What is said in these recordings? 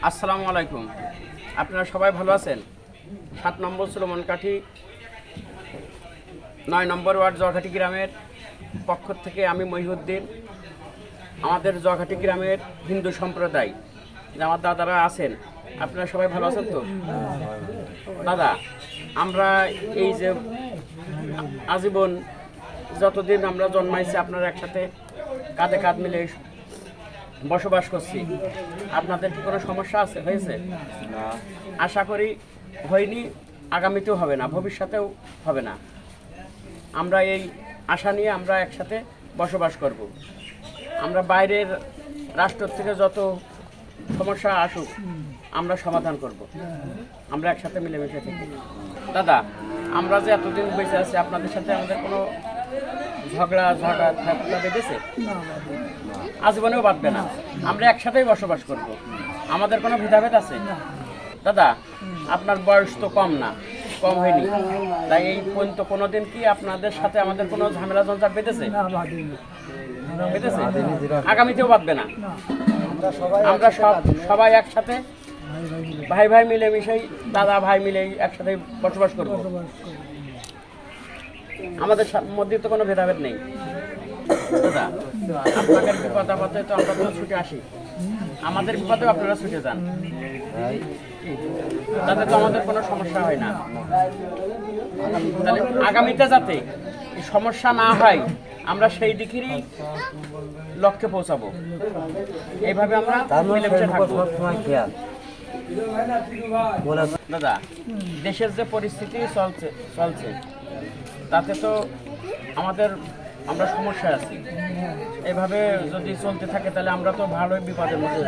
আসসালামু আলাইকুম। আপনারা সবাই ভালো আছেন? ৭ নম্বর সুলেমানকাঠি ৯ নম্বর ওয়ার্ড জগাটি গ্রামের পক্ষ থেকে আমি মহিউদ্দিন, আমাদের জগাটি গ্রামের হিন্দু সম্প্রদায় যে আমার দাদারা আছেন, আপনারা সবাই ভালো আছেন তো? দাদা, আমরা এই যে আজীবন যতদিন আমরা জন্মাইছি আপনারা একসাথে কাঁধে কাঁধ মিলে বসবাস করছি। আপনাদের কি কোনো সমস্যা হয়েছে? আশা করি হয়নি, আগামীতেও হবে না, ভবিষ্যতেও হবে না। আমরা এই আশা নিয়ে আমরা একসাথে বসবাস করব। আমরা বাইরের রাষ্ট্র থেকে যত সমস্যা আসুক আমরা সমাধান করব। আমরা একসাথে মিলেমিশে থাকি। দাদা, আমরা যে এতদিন বেঁচে আছি আপনাদের সাথে আমাদের কোনো ঝগড়া বেঁধেছে? আজীবনেও বাঁধবে না। আমরা একসাথেই বসবাস করব। আমাদের কোনো ভেদাভেদ আছে? দাদা, আপনার বয়স তো কম হয়নি, তাই এই পর্যন্ত কোনোদিন কি আপনাদের সাথে আমাদের কোনো ঝামেলা ঝঞ্ঝাট বেঁধেছে? আগামীতেও বাঁধবে না। আমরা সবাই একসাথে ভাই ভাই মিলেমিশেই, দাদা ভাই মিলেই একসাথে বসবাস করব। আমাদের মধ্যে তো কোনো ভেদাভেদ নেই। দাদা, আপনাদের বিপদ আপদে তো আমরা তো ছুটে আসি, আমাদের বিপদেও আপনারা ছুটে যান, তাতে তো আমাদের কোনো সমস্যা হয় না। তাহলে আগামীতে যাতে এই সমস্যা না হয় আমরা সেই দিকেরই লক্ষ্যে পৌঁছাবো। এইভাবে আমরা মিলেমিশে থাকবো। দাদা, দেশের যে পরিস্থিতি চলছে তাতে তো আমরা সমস্যায় আছি। এভাবে যদি চলতে থাকে তাহলে আমরা তো ভালোই বিপদের মধ্যে,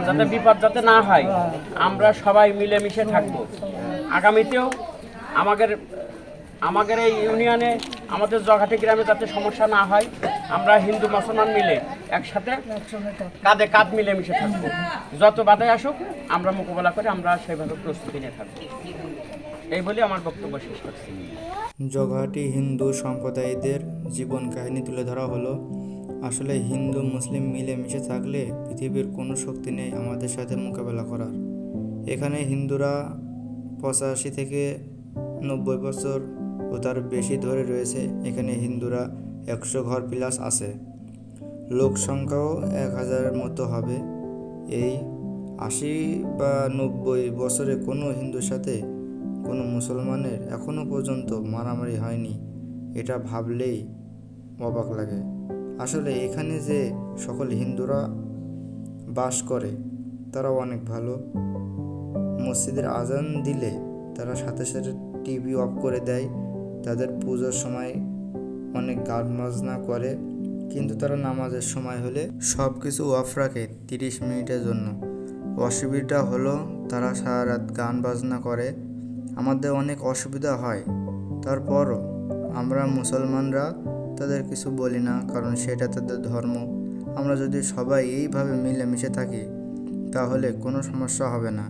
যাতে বিপদ যাতে না হয় আমরা সবাই মিলেমিশে থাকবো। আগামীতেও আমাদের এই ইউনিয়নে, আমাদের জগাটি গ্রামে যাতে সমস্যা না হয় আমরা হিন্দু মুসলমান মিলে একসাথে কাঁধে কাঁধ মিলেমিশে থাকবো। যত বাধাই আসুক আমরা মোকাবেলা করে আমরা সেইভাবে প্রস্তুতি নিয়ে থাকবো। এই বলে আমার বক্তব্য শেষ করছি। জগাটি হিন্দু সম্প্রদায়দের জীবন কাহিনী তুলে ধরা হলো। আসলে হিন্দু মুসলিম মিলেমিশে থাকলে পৃথিবীর কোনো শক্তি নেই আমাদের সাথে মোকাবেলা করার। এখানে হিন্দুরা 85 থেকে 90 বছর ও তার বেশি ধরে রয়েছে। এখানে হিন্দুরা 100 ঘর প্লাস আছে, লোক সংখ্যাও 1000-এর মতো হবে। এই 80 বা 90 বছরে কোনো হিন্দুর সাথে কোনো মুসলমানের এখনও পর্যন্ত মারামারি হয়নি। এটা ভাবলেই অবাক লাগে। আসলে এখানে যে সকল হিন্দুরা বাস করে তারাও অনেক ভালো। মসজিদের আজান দিলে তারা সাথে সাথে টিভি অফ করে দেয়। তাদের পুজোর সময় অনেক গান বাজনা করে, কিন্তু তারা নামাজের সময় হলে সব কিছু অফ রাখে 30 মিনিটের জন্য। অসুবিধা হলো তারা সারা রাত গান বাজনা করে, আমাদের অনেক অসুবিধা হয়। তারপরও আমরা মুসলমানরা তাদের কিছু বলি না, কারণ সেটা তাদের ধর্ম। আমরা যদি সবাই এইভাবে মিলেমিশে থাকি তাহলে কোনো সমস্যা হবে না।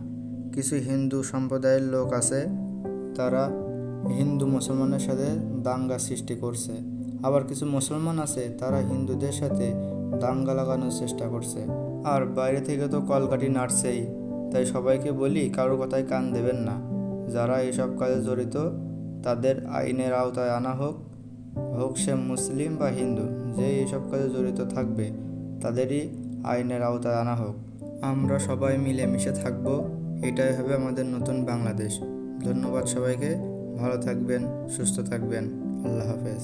কিছু হিন্দু সম্প্রদায়ের লোক আছে, তারা হিন্দু মুসলমানের সাথে দাঙ্গা সৃষ্টি করছে। আবার কিছু মুসলমান আছে তারা হিন্দুদের সাথে দাঙ্গা লাগানোর চেষ্টা করছে। আর বাইরে থেকে তো কলকাঠি নাড়ছেই। তাই সবাইকে বলি, কারোর কথায় কান দেবেন না। যারা এসব কাজে জড়িত তাদের আইনের আওতায় আনা হোক সে মুসলিম বা হিন্দু, যে এসব কাজে জড়িত থাকবে তাদেরই আইনের আওতায় আনা হোক। আমরা সবাই মিলেমিশে থাকবো, এটাই হবে আমাদের নতুন বাংলাদেশ। ধন্যবাদ সবাইকে। ভালো থাকবেন, সুস্থ থাকবেন। আল্লাহ হাফেজ।